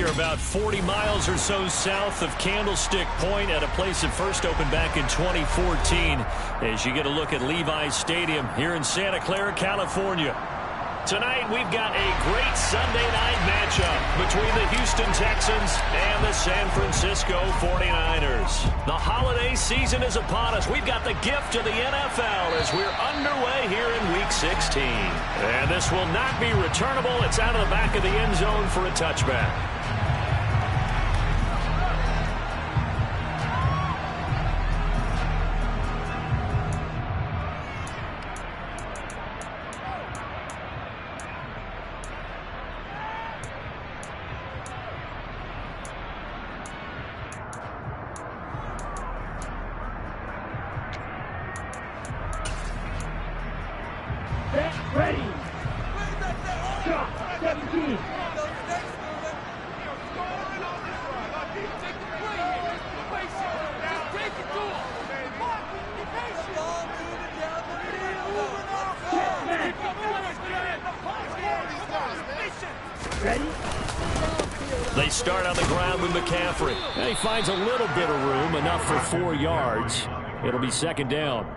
are about 40 miles or so south of Candlestick Point at a place that first opened back in 2014 as you get a look at Levi's Stadium here in Santa Clara, California. Tonight, we've got a great Sunday night matchup between the Houston Texans and the San Francisco 49ers. The holiday season is upon us. We've got the gift of the NFL as we're underway here in Week 16. And this will not be returnable. It's out of the back of the end zone for a touchback. Ready. Shot. 17. Ready. They start on the ground with McCaffrey. And he finds a little bit of room, enough for 4 yards. It'll be second down.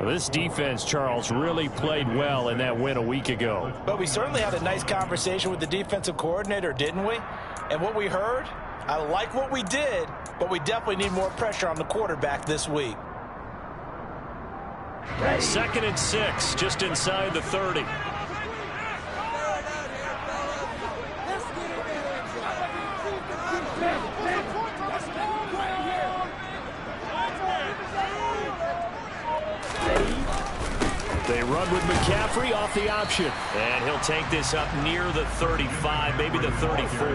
This defense, Charles, really played well in that win a week ago. But we certainly had a nice conversation with the defensive coordinator, didn't we? And what we heard, I like what we did, but we definitely need more pressure on the quarterback this week. Ready. 2nd and 6, just inside the 30. They run with McCaffrey off the option. And he'll take this up near the 35, maybe the 34.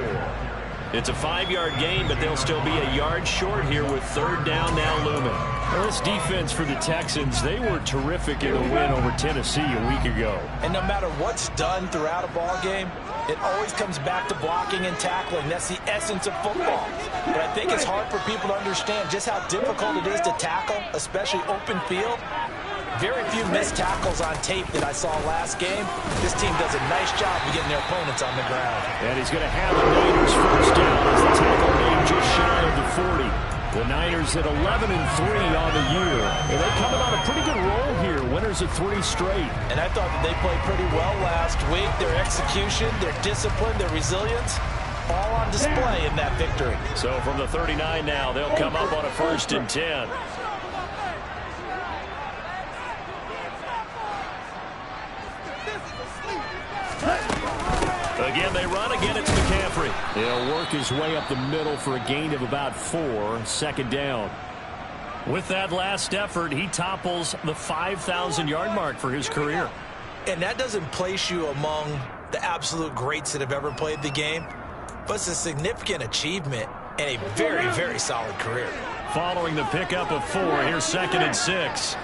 It's a 5-yard gain, but they'll still be a yard short here with 3rd down now looming. Well, this defense for the Texans, they were terrific in the win over Tennessee a week ago. And no matter what's done throughout a ball game, it always comes back to blocking and tackling. That's the essence of football. But I think it's hard for people to understand just how difficult it is to tackle, especially open field. Very few missed tackles on tape that I saw last game. This team does a nice job of getting their opponents on the ground. And he's going to have the Niners first down as the tackle made just shy of the 40. The Niners at 11-3 on the year. And they're coming on a pretty good roll here. Winners of 3 straight. And I thought that they played pretty well last week. Their execution, their discipline, their resilience, all on display in that victory. So from the 39 now, they'll come up on a 1st and 10. Again, they run. Again, it's McCaffrey. He'll work his way up the middle for a gain of about 4. 2nd down. With that last effort, he topples the 5,000-yard mark for his career. And that doesn't place you among the absolute greats that have ever played the game, but it's a significant achievement and a very, very solid career. Following the pickup of 4, here's 2nd and 6.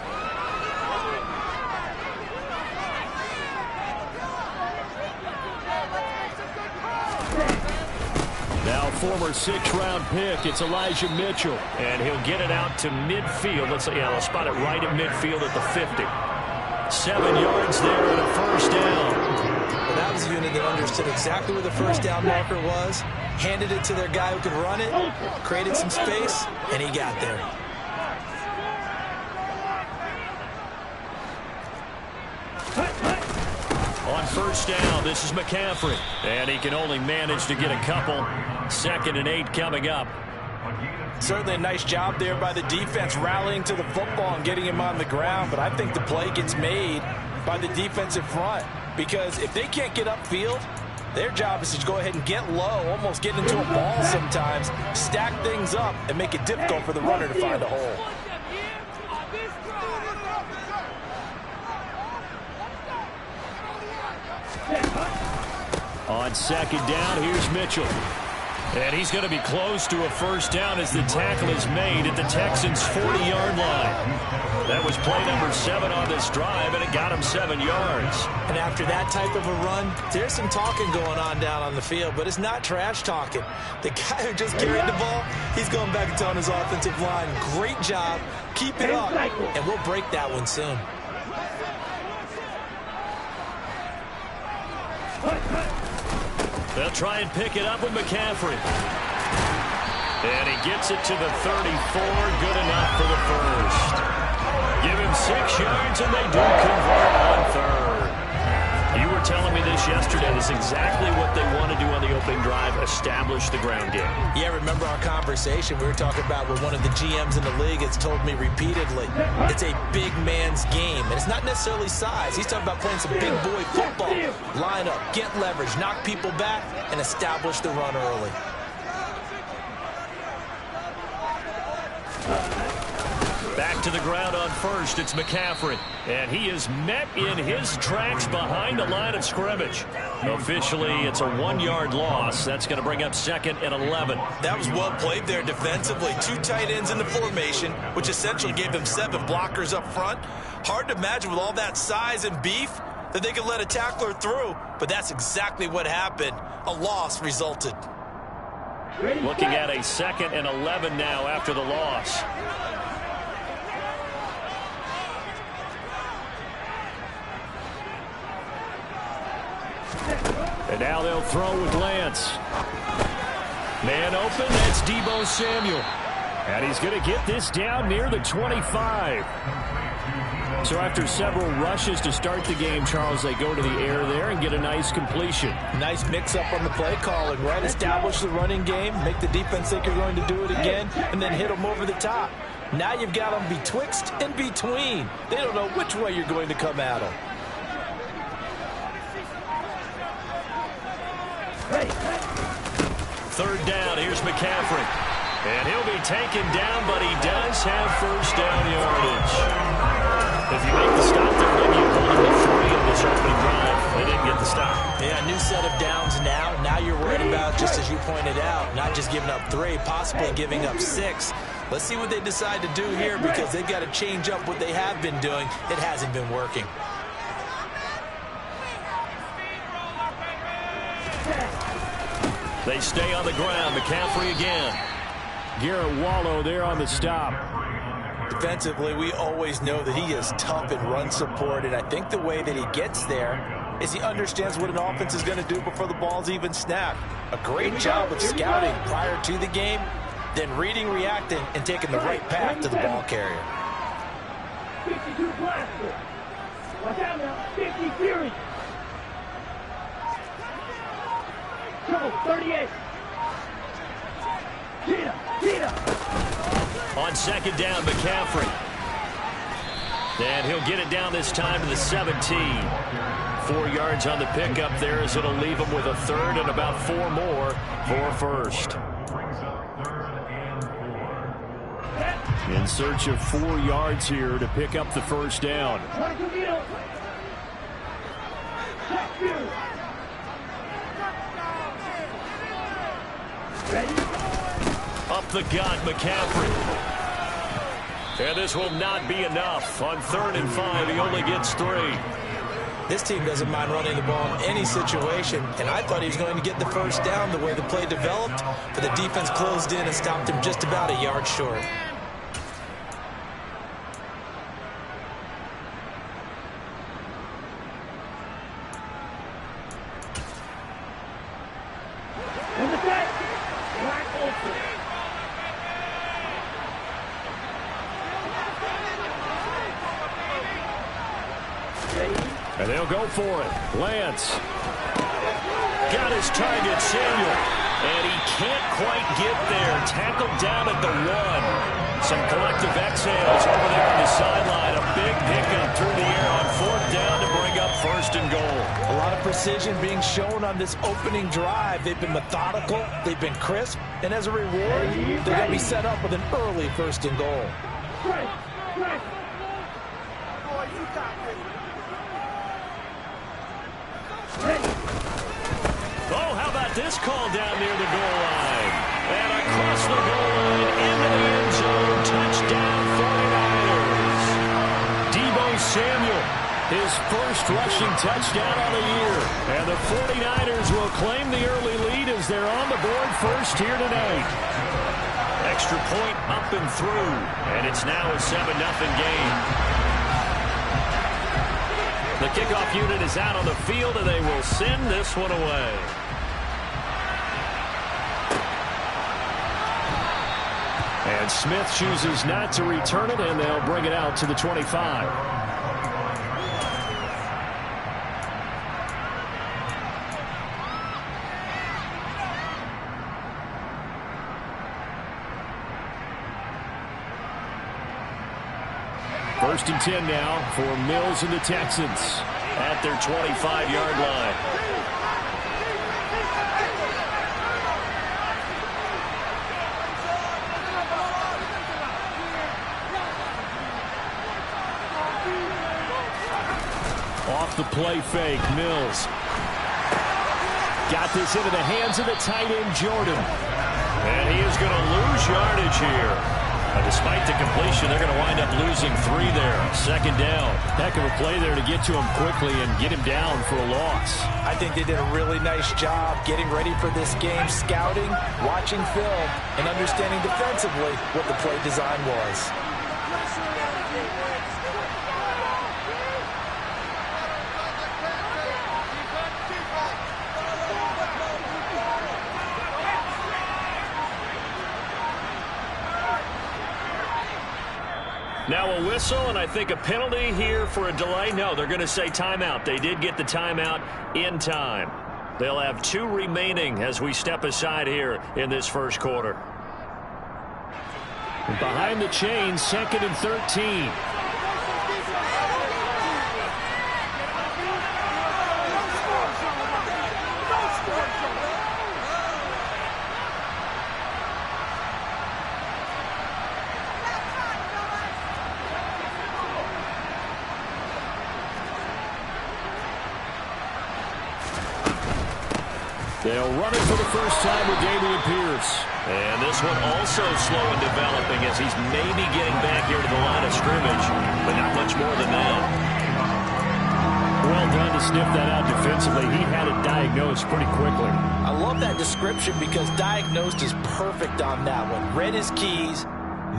Now former 6th-round pick, it's Elijah Mitchell. And he'll get it out to midfield. Let's spot it right at midfield at the 50. 7 yards there and a 1st down. Well, that was a unit that understood exactly where the 1st down marker was, handed it to their guy who could run it, created some space, and he got there. On 1st down, this is McCaffrey. And he can only manage to get a couple. 2nd and 8 coming up. Certainly a nice job there by the defense rallying to the football and getting him on the ground. But I think the play gets made by the defensive front. Because if they can't get upfield, their job is to go ahead and get low, almost get into a ball sometimes, stack things up, and make it difficult for the runner to find a hole. On 2nd down, here's Mitchell. And he's going to be close to a 1st down as the tackle is made at the Texans' 40-yard line. That was play number 7 on this drive, and it got him 7 yards. And after that type of a run, there's some talking going on down on the field, but it's not trash talking. The guy who just carried the ball, he's going back and telling his offensive line, great job, keep it up, and we'll break that one soon. They'll try and pick it up with McCaffrey. And he gets it to the 34. Good enough for the first. Give him 6 yards, and they do convert on third. You were telling me this yesterday. This is exactly what they want to do on the opening drive, establish the ground game. Yeah, remember our conversation? We were talking about what one of the GMs in the league has told me repeatedly. It's a big man's game, and it's not necessarily size. He's talking about playing some big boy football. Line up, get leverage, knock people back, and establish the run early. Back to the ground on first. It's McCaffrey. And he is met in his tracks behind the line of scrimmage. Officially, it's a 1-yard loss. That's going to bring up 2nd and 11. That was well played there defensively. 2 tight ends in the formation, which essentially gave them 7 blockers up front. Hard to imagine with all that size and beef that they could let a tackler through. But that's exactly what happened. A loss resulted. Looking at a 2nd and 11 now after the loss. And now they'll throw with Lance. Man open, that's Deebo Samuel. And he's going to get this down near the 25. So after several rushes to start the game, Charles, they go to the air there and get a nice completion. Nice mix-up on the play calling, right? Establish the running game, make the defense think you're going to do it again, and then hit them over the top. Now you've got them betwixt and between. They don't know which way you're going to come at them. Third down, here's McCaffrey. And he'll be taken down, but he does have first down yardage. If you make the stop there, maybe you hold him to 3 on this opening drive. They didn't get the stop. Yeah, new set of downs now. Now you're worried about, just as you pointed out, not just giving up 3, possibly giving up 6. Let's see what they decide to do here, because they've got to change up what they have been doing. It hasn't been working. They stay on the ground. McCaffrey again. Garrett Wallow there on the stop. Defensively, we always know that he is tough in run support, and I think the way that he gets there is he understands what an offense is going to do before the ball's even snapped. A great job of scouting prior to the game, then reading, reacting, and taking the right path to the ball carrier. 52 blaster. Watch out now. 50 Fury. Trouble, 38. Cheetah. On second down, McCaffrey. And he'll get it down this time to the 17. 4 yards on the pickup there as it'll leave him with a third and about 4 more for first. In search of 4 yards here to pick up the first down. Up the gut, McCaffrey. And this will not be enough. On 3rd and 5, he only gets 3. This team doesn't mind running the ball in any situation, and I thought he was going to get the first down the way the play developed, but the defense closed in and stopped him just about a yard short. And they'll go for it. Lance. Got his target, Samuel. And he can't quite get there. Tackled down at the 1. Some collective exhales over there on the sideline. A big pickup through the air on 4th down to bring up 1st and goal. A lot of precision being shown on this opening drive. They've been methodical. They've been crisp. And as a reward, they're going to be set up with an early 1st and goal. Oh, how about this call down near the goal line? And across the goal line into the end zone. Touchdown 49ers. Deebo Samuel, his first rushing touchdown on the year. And the 49ers will claim the early lead as they're on the board first here tonight. Extra point up and through. And it's now a 7-0 game. The kickoff unit is out on the field, and they will send this one away. And Smith chooses not to return it, and they'll bring it out to the 25. First and 10 now for Mills and the Texans at their 25-yard line. Off the play fake, Mills. Got this into the hands of the tight end, Jordan. And he is going to lose yardage here. Despite the completion, they're going to wind up losing 3 there. Second down. Heck of a play there to get to him quickly and get him down for a loss. I think they did a really nice job getting ready for this game, scouting, watching film, and understanding defensively what the play design was. Now a whistle, and I think a penalty here for a delay. No, they're going to say timeout. They did get the timeout in time. They'll have 2 remaining as we step aside here in this first quarter. And behind the chains, 2nd and 13. They'll run it for the first time with Dameon Pierce. And this one also slow in developing as he's maybe getting back here to the line of scrimmage, but not much more than that. Well done to sniff that out defensively. He had it diagnosed pretty quickly. I love that description because diagnosed is perfect on that one. Read his keys,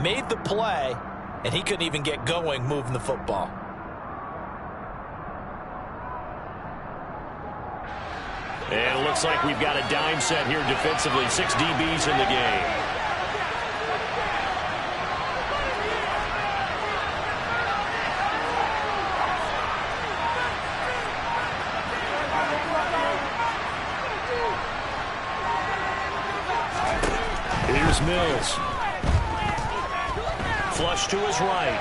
made the play, and he couldn't even get going moving the football. And it looks like we've got a dime set here defensively. 6 DBs in the game. Here's Mills. Flush to his right.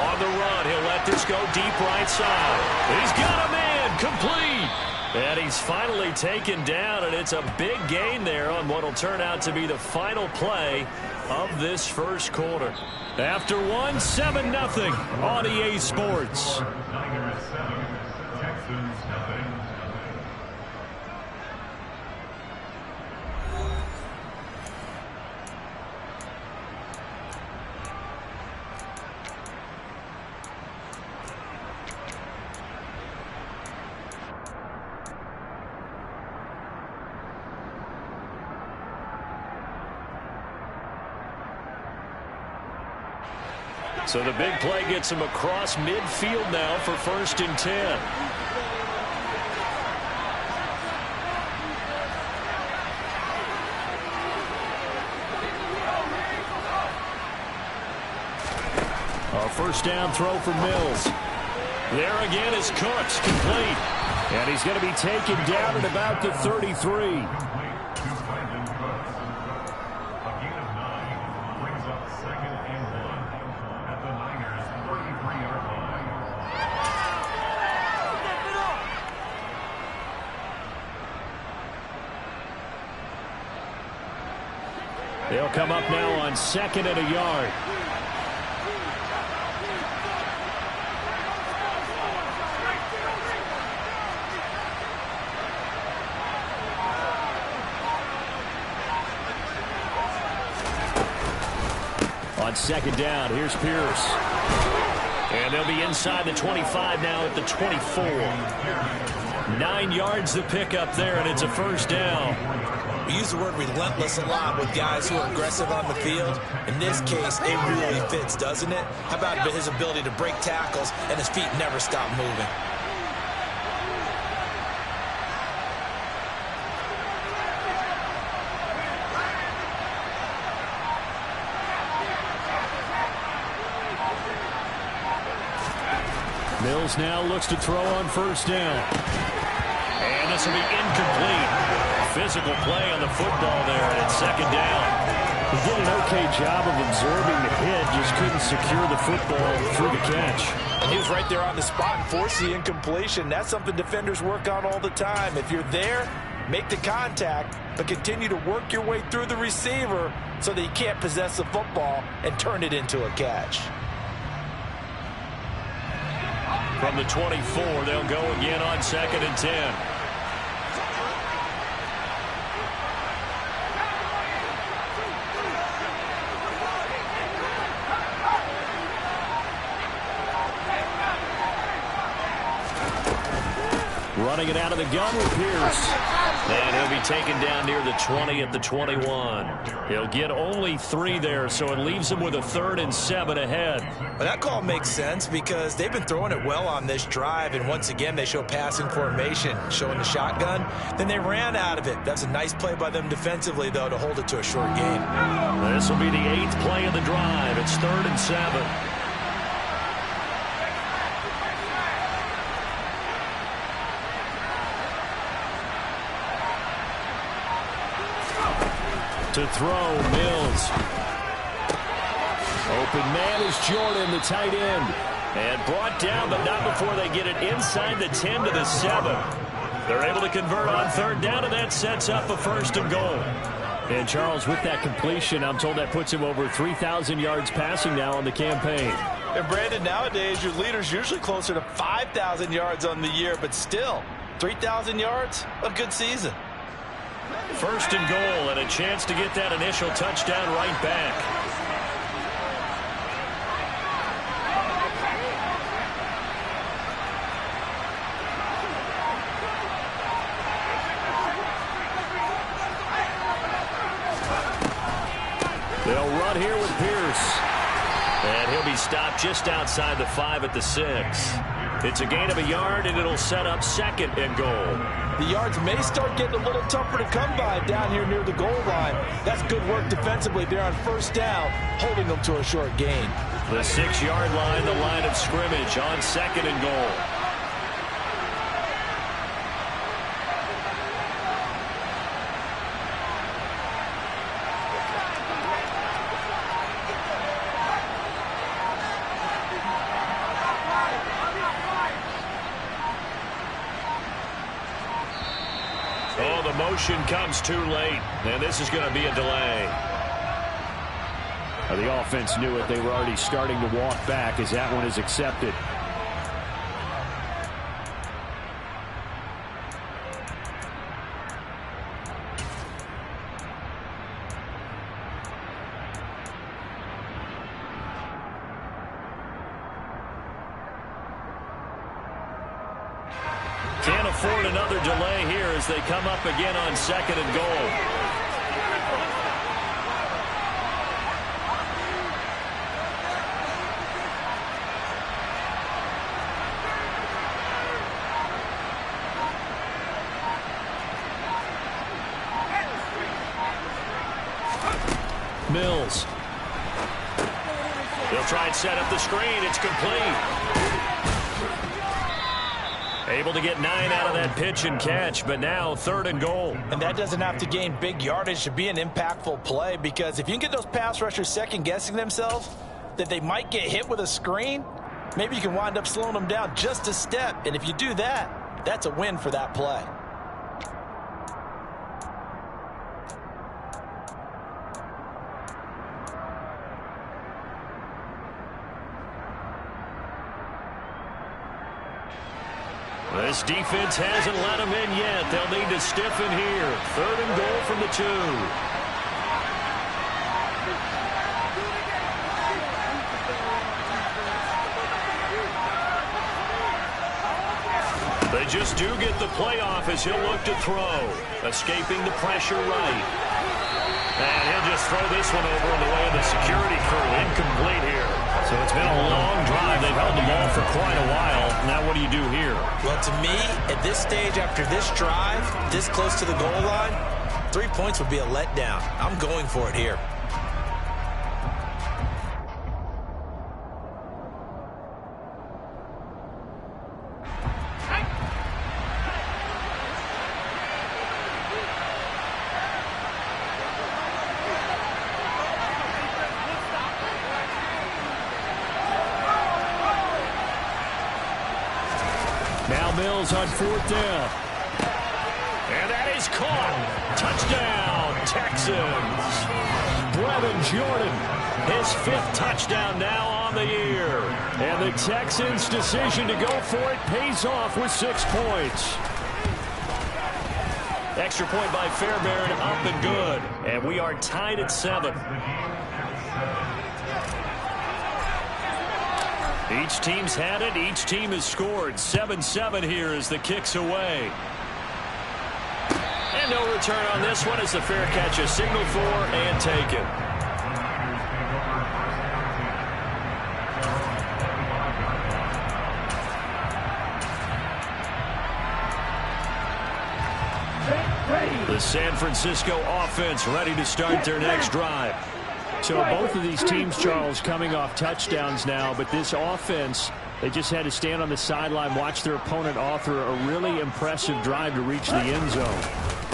On the run, he'll let this go deep right side. He's got a man, complete. And he's finally taken down, and it's a big gain there on what will turn out to be the final play of this first quarter. After one, 7-0 on EA Sports. So the big play gets him across midfield now for 1st and 10. A first down throw for Mills. There again is Cooks, complete. And he's going to be taken down at about the 33. They'll come up now on 2nd and a yard. On 2nd down, here's Pierce. And they'll be inside the 25 now at the 24. 9 yards the pickup there, and it's a first down. We use the word relentless a lot with guys who are aggressive on the field. In this case, it really fits, doesn't it? How about his ability to break tackles and his feet never stop moving? Mills now looks to throw on first down. And this will be incomplete. Physical play on the football there, and it's second down. He did an okay job of absorbing the hit, just couldn't secure the football through the catch. And he was right there on the spot and forced the incompletion. That's something defenders work on all the time. If you're there, make the contact, but continue to work your way through the receiver so that you can't possess the football and turn it into a catch. From the 24, they'll go again on 2nd and 10. Running it out of the gun with Pierce. And he'll be taken down near the 20 at the 21. He'll get only 3 there, so it leaves him with a 3rd and 7 ahead. Well, that call makes sense because they've been throwing it well on this drive, and once again they show passing formation, showing the shotgun. Then they ran out of it. That's a nice play by them defensively, though, to hold it to a short gain. This will be the 8th play of the drive. It's 3rd and 7. To throw, Mills. Open man is Jordan, the tight end. And brought down, but not before they get it inside the 10 to the 7. They're able to convert on 3rd down, and that sets up a 1st and goal. And Charles, with that completion, I'm told that puts him over 3,000 yards passing now on the campaign. And Brandon, nowadays your leader's usually closer to 5,000 yards on the year, but still, 3,000 yards, a good season. 1st and goal, and a chance to get that initial touchdown right back. They'll run here with Pierce. And he'll be stopped just outside the 5 at the 6. It's a gain of a yard, and it'll set up 2nd and goal. The yards may start getting a little tougher to come by down here near the goal line. That's good work defensively there on 1st down, holding them to a short gain. The 6-yard line, the line of scrimmage on 2nd and goal. Oh, the motion comes too late, and this is going to be a delay. The offense knew it. They were already starting to walk back as that one is accepted. Can't afford another delay here as they come up again on 2nd and goal. Mills. They'll try and set up the screen. It's complete. Able to get 9 out of that pitch and catch, but now 3rd and goal. And that doesn't have to gain big yardage to be an impactful play, because if you can get those pass rushers second-guessing themselves that they might get hit with a screen, maybe you can wind up slowing them down just a step. And if you do that, that's a win for that play. This defense hasn't let them in yet. They'll need to stiffen here. 3rd and goal from the 2. They just do get the play off as he'll look to throw. Escaping the pressure right. And he'll just throw this one over in the way of the security crew. Incomplete here. So it's been a long drive. They've held the ball for quite a while. Now what do you do here? Well, to me, at this stage after this drive, this close to the goal line, 3 points would be a letdown. I'm going for it here. Mills on 4th down. And that is caught. Touchdown, Texans. Brevin Jordan, his 5th touchdown now on the year. And the Texans' decision to go for it pays off with 6 points. Extra point by Fairbairn, up and good. And we are tied at 7. Each team's had it. Each team has scored. 7-7 here as the kick's away. And no return on this one as the fair catch is signaled for and taken. The San Francisco offense ready to start their next drive. So both of these teams, Charles, coming off touchdowns now, but this offense, they just had to stand on the sideline, watch their opponent author a really impressive drive to reach the end zone.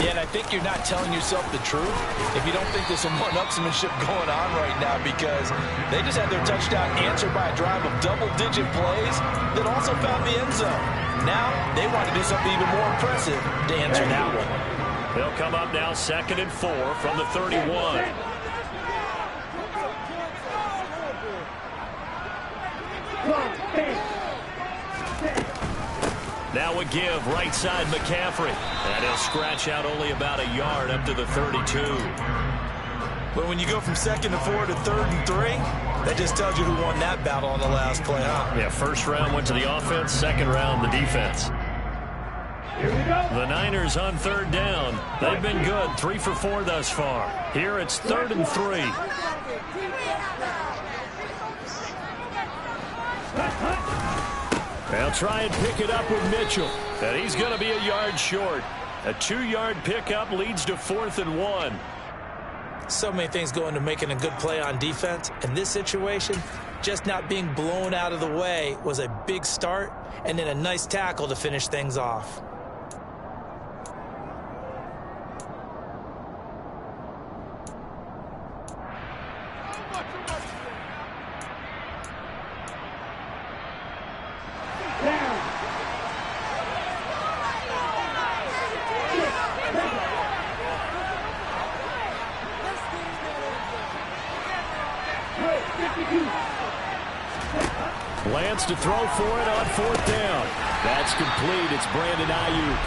Yeah, and I think you're not telling yourself the truth if you don't think there's some one-upsmanship going on right now, because they just had their touchdown answered by a drive of double-digit plays that also found the end zone. Now they want to do something even more impressive to answer that one. They'll come up now 2nd and 4 from the 31. Now a give right side McCaffrey. And he'll scratch out only about a yard up to the 32. But when you go from 2nd and 4 to 3rd and 3, that just tells you who won that battle on the last play, huh? Yeah, first round went to the offense, second round the defense. Here we go. The Niners on 3rd down. They've been good, 3 for 4 thus far. Here it's 3rd and 3. They'll try and pick it up with Mitchell. And he's going to be a yard short. A 2-yard pickup leads to 4th and 1. So many things go into making a good play on defense. In this situation, just not being blown out of the way was a big start, and then a nice tackle to finish things off. Lance to throw for it on 4th down. That's complete. It's Brandon Ayuk.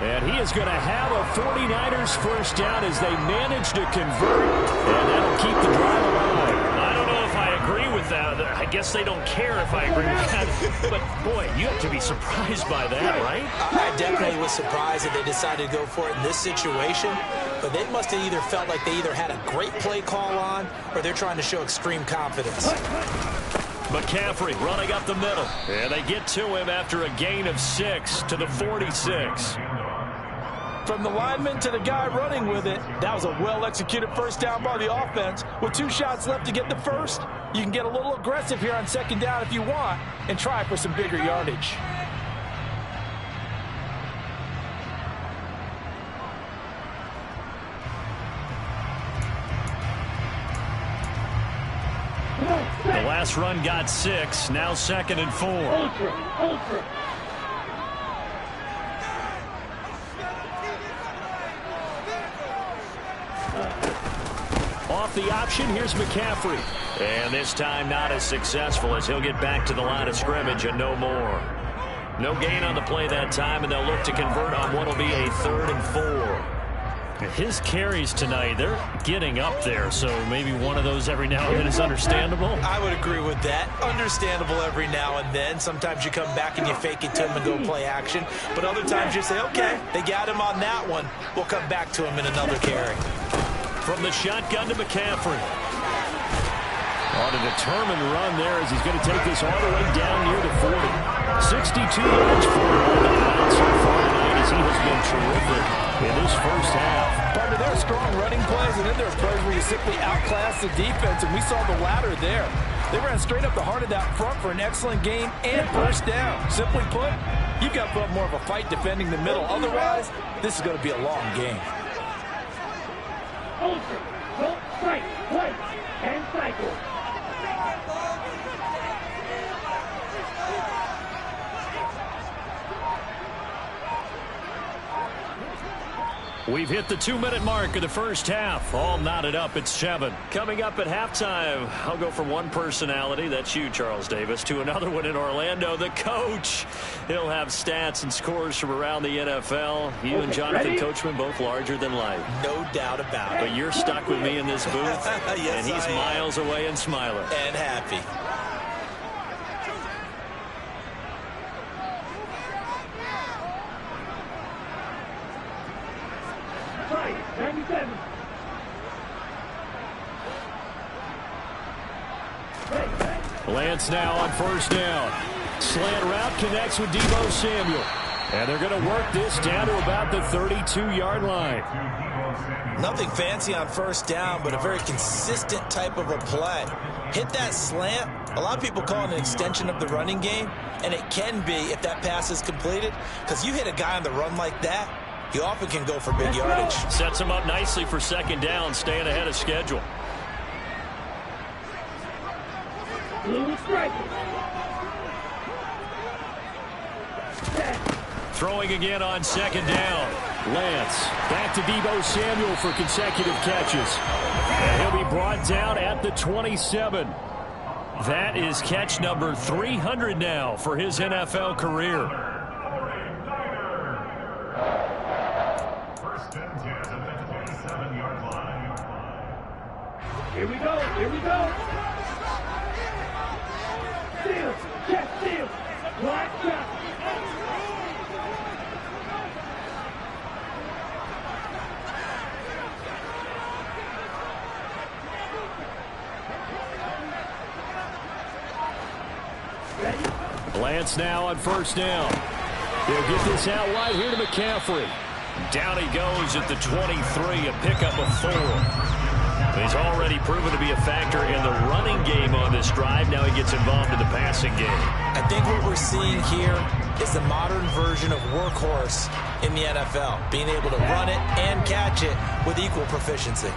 And he is going to have a 49ers first down as they manage to convert. And that'll keep the drive alive. I don't know if I agree with that. I guess they don't care if I agree with that. But, boy, you have to be surprised by that, right? I definitely was surprised that they decided to go for it in this situation. But they must have either felt like they either had a great play call on or they're trying to show extreme confidence. McCaffrey running up the middle. And they get to him after a gain of 6 to the 46. From the lineman to the guy running with it, that was a well-executed first down by the offense. With 2 shots left to get the first, you can get a little aggressive here on 2nd down if you want and try for some bigger yardage. The last run got 6. Now 2nd and 4. Ultra. Off the option, here's McCaffrey. And this time not as successful as he'll get back to the line of scrimmage and no more. No gain on the play that time, and they'll look to convert on what will be a 3rd and 4. His carries tonight, they're getting up there, so maybe one of those every now and then is understandable. I would agree with that. Understandable every now and then. Sometimes you come back and you fake it to him and go play action. But other times you say, okay, they got him on that one. We'll come back to him in another carry. From the shotgun to McCaffrey. On a determined run there as he's going to take this all the way down near the 40. 62 yards for him on the ground so far tonight as he has been terrific in this first half. Partner, there are strong running plays, and then there are plays where you simply outclass the defense, and we saw the latter there. They ran straight up the heart of that front for an excellent gain and first down. Simply put, you've got to put more of a fight defending the middle. Otherwise, this is going to be a long game. Ultra. Don't strike. Play. And cycle. We've hit the 2-minute mark of the first half. All knotted up at 7. Coming up at halftime, I'll go from one personality, that's you, Charles Davis, to another one in Orlando, the coach. He'll have stats and scores from around the NFL. You and Jonathan Coachman both larger than life. No doubt about it. But you're stuck with me in this booth, yes, and he's miles away and smiling. And happy. Right, 97. Lance now on first down. Slant route connects with Deebo Samuel. And they're going to work this down to about the 32-yard line. Nothing fancy on first down, but a very consistent type of a play. Hit that slant. A lot of people call it an extension of the running game, and it can be if that pass is completed, because you hit a guy on the run like that, you often can go for big yardage. Sets him up nicely for second down, staying ahead of schedule. Blue strike. Throwing again on second down. Lance back to Deebo Samuel for consecutive catches. And he'll be brought down at the 27. That is catch number 300 now for his NFL career. Here we go, here we go. Steal, check, steal. Black drop. Lance now on first down. They'll get this out wide here to McCaffrey. Down he goes at the 23, a pickup of 4. He's already proven to be a factor in the running game on this drive. Now he gets involved in the passing game. I think what we're seeing here is the modern version of workhorse in the NFL, being able to run it and catch it with equal proficiency.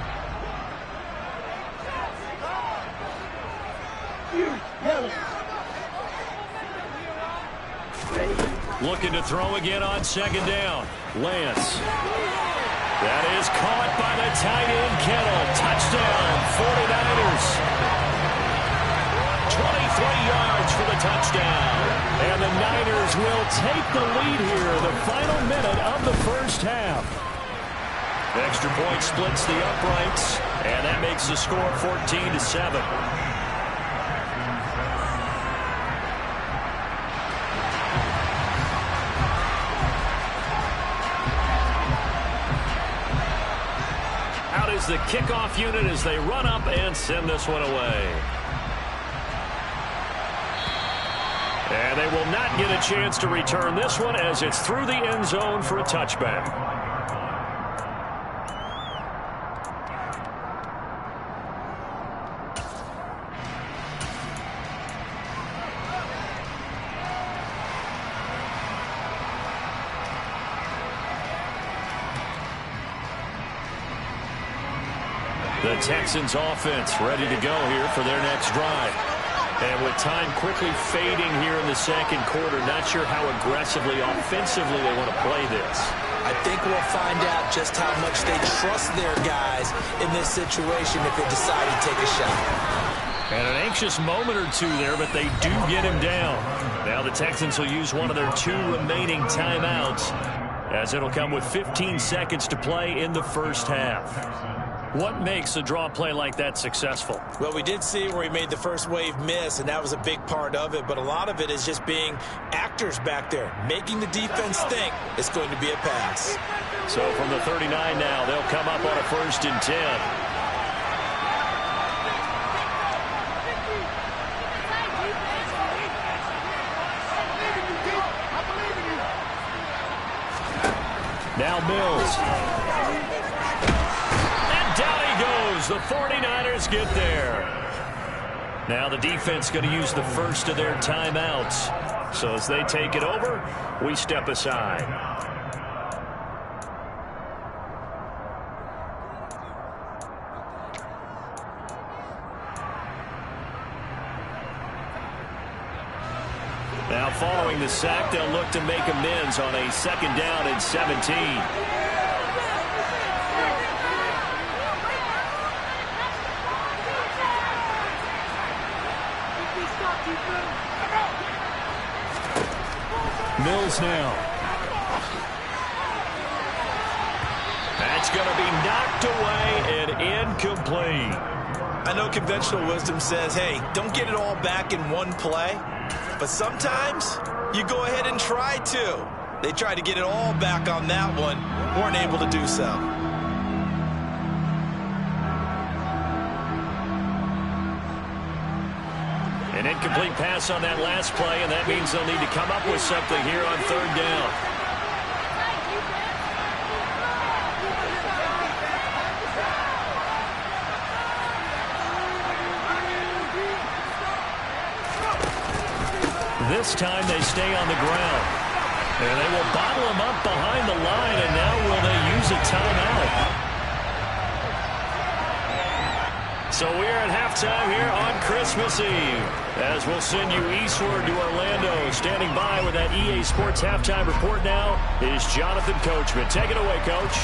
Looking to throw again on second down. Lance. That is caught by the tight end, Kittle. Touchdown, 49ers. 23 yards for the touchdown. And the Niners will take the lead here, the final minute of the first half. Extra point splits the uprights, and that makes the score 14-7. The kickoff unit as they run up and send this one away. And they will not get a chance to return this one as it's through the end zone for a touchback. The Texans offense ready to go here for their next drive. And with time quickly fading here in the second quarter, not sure how aggressively, offensively they want to play this. I think we'll find out just how much they trust their guys in this situation if they decide to take a shot. And an anxious moment or two there, but they do get him down. Now the Texans will use one of their 2 remaining timeouts, as it'll come with 15 seconds to play in the first half. What makes a draw play like that successful? Well, we did see where he made the first wave miss, and that was a big part of it. But a lot of it is just being actors back there, making the defense think it's going to be a pass. So from the 39 now, they'll come up on a 1st and 10. Now Mills. The 49ers get there. Now the defense going to use the first of their timeouts. So as they take it over, we step aside. Now following the sack, they'll look to make amends on a 2nd down and 17. Mills now. That's going to be knocked away and incomplete. I know conventional wisdom says, hey, don't get it all back in one play. But sometimes you go ahead and try to. They tried to get it all back on that one. Weren't able to do so. An incomplete pass on that last play, and that means they'll need to come up with something here on third down. This time they stay on the ground. And they will bottle him up behind the line, and now will they use a timeout? So we're at halftime here on Christmas Eve, as we'll send you eastward to Orlando. Standing by with that EA Sports halftime report now is Jonathan Coachman. Take it away, Coach.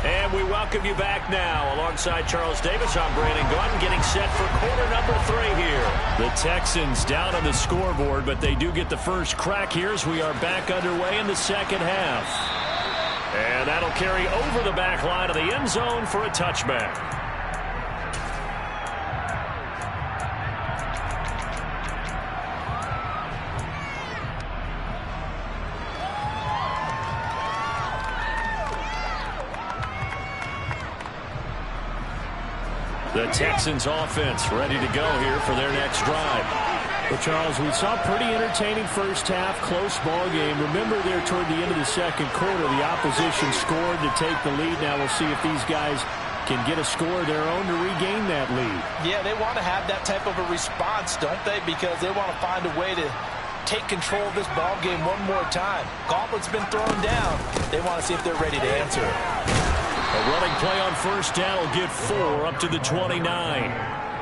And we welcome you back now. Alongside Charles Davis, I'm Brandon Gaudin, getting set for quarter number 3 here. The Texans down on the scoreboard, but they do get the first crack here as we are back underway in the second half. And that'll carry over the back line of the end zone for a touchback. The Texans offense ready to go here for their next drive. Well, Charles, we saw a pretty entertaining first half, close ball game. Remember there toward the end of the second quarter, the opposition scored to take the lead. Now we'll see if these guys can get a score of their own to regain that lead. Yeah, they want to have that type of a response, don't they? Because they want to find a way to take control of this ball game one more time. Gauntlet's been thrown down. They want to see if they're ready to answer it. A running play on first down will get 4 up to the 29.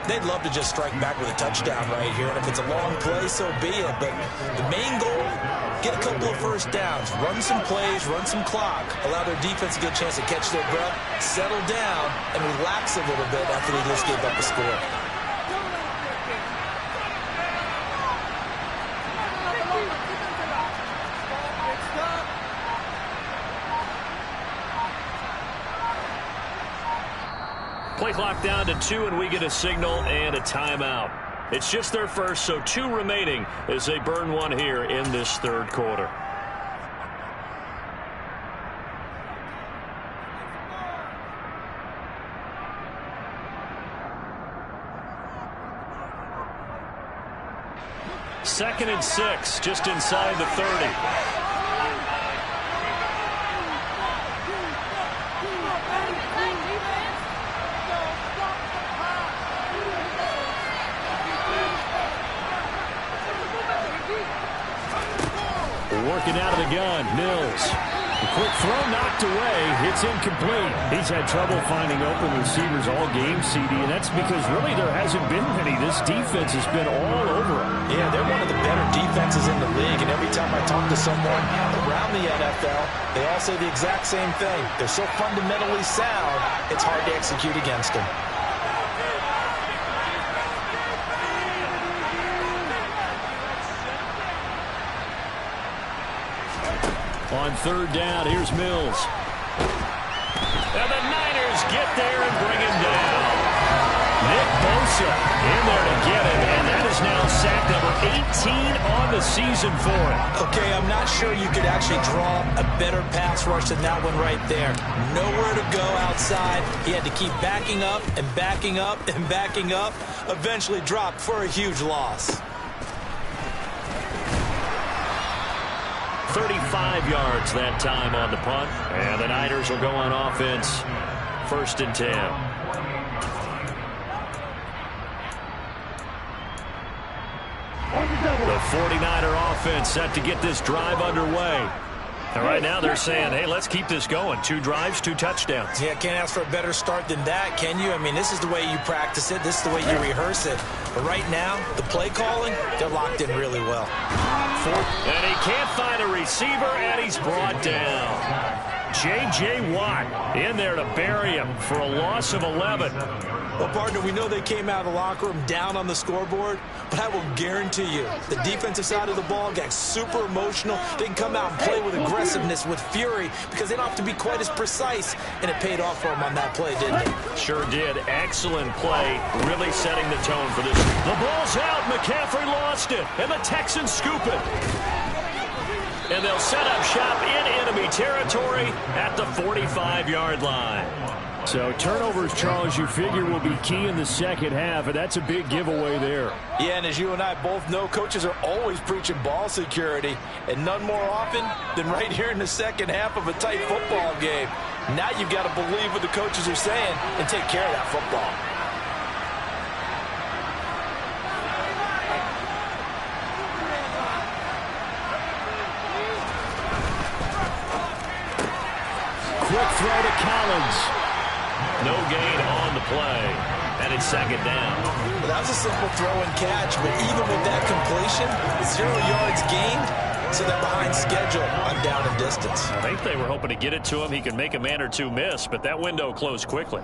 They'd love to just strike back with a touchdown right here, and if it's a long play, so be it. But the main goal, get a couple of first downs, run some plays, run some clock, allow their defense to get a chance to catch their breath, settle down, and relax a little bit after they just gave up a score. Play clock down to 2, and we get a signal and a timeout. It's just their first, so 2 remaining as they burn one here in this third quarter. Second and 6, just inside the 30. Working out of the gun, Mills. A quick throw knocked away. It's incomplete. He's had trouble finding open receivers all game, CD, and that's because really there hasn't been many. This defense has been all over him. Yeah, they're one of the better defenses in the league, and every time I talk to someone around the NFL, they all say the exact same thing. They're so fundamentally sound, it's hard to execute against them. On third down, here's Mills. And the Niners get there and bring him down. Nick Bosa in there to get him, and that is now sack number 18 on the season for him. Okay, I'm not sure you could actually draw a better pass rush than that one right there. Nowhere to go outside. He had to keep backing up and backing up and backing up. Eventually dropped for a huge loss. 35 yards that time on the punt. And the Niners will go on offense. First and 10. The 49er offense set to get this drive underway. And right now they're saying, hey, let's keep this going. 2 drives, 2 touchdowns. Yeah, can't ask for a better start than that, can you? I mean, this is the way you practice it. This is the way you rehearse it. But right now, the play calling, they're locked in really well. And he can't find a receiver, and he's brought down. J.J. Watt in there to bury him for a loss of 11. Well, partner, we know they came out of the locker room down on the scoreboard, but I will guarantee you the defensive side of the ball got super emotional. They can come out and play with aggressiveness, with fury, because they don't have to be quite as precise, and it paid off for them on that play, didn't it? Sure did. Excellent play, really setting the tone for this. The ball's out. McCaffrey lost it, and the Texans scoop it. And they'll set up shop in enemy territory at the 45-yard line. So turnovers, Charles, you figure will be key in the second half, and that's a big giveaway there. Yeah, and as you and I both know, coaches are always preaching ball security, and none more often than right here in the second half of a tight football game. Now you've got to believe what the coaches are saying and take care of that football. Quick throw to Collins. No gain on the play, and it's second down. Well, that was a simple throw and catch, but even with that completion, 0 yards gained, so they're behind schedule on down and distance. I think they were hoping to get it to him. He could make a man or two miss, but that window closed quickly.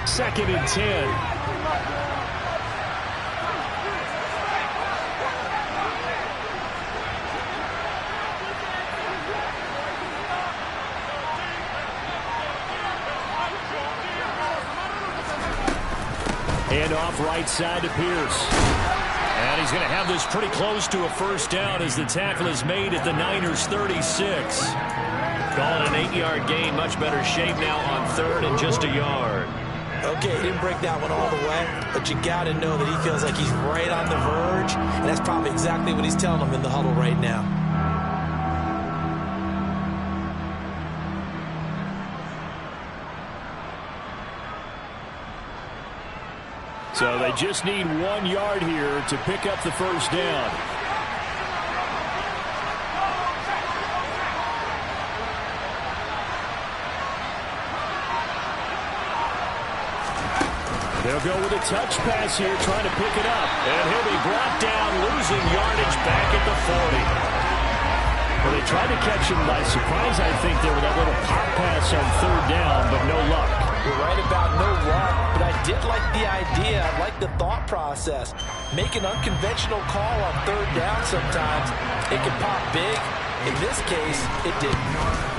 Second and 10. And off right side to Pierce. And he's going to have this pretty close to a first down as the tackle is made at the Niners' 36. Call it an 8-yard gain. Much better shape now on third and just a yard. Okay, he didn't break that one all the way, but you got to know that he feels like he's right on the verge, and that's probably exactly what he's telling them in the huddle right now. So they just need 1 yard here to pick up the first down. They'll go with a touch pass here, trying to pick it up. And he'll be brought down, losing yardage back at the 40. Well, they tried to catch him by surprise, I think, there with that little pop pass on third down, but no luck. You're right about no luck, but I did like the idea. I like the thought process. Make an unconventional call on third down sometimes. It can pop big. In this case, it didn't.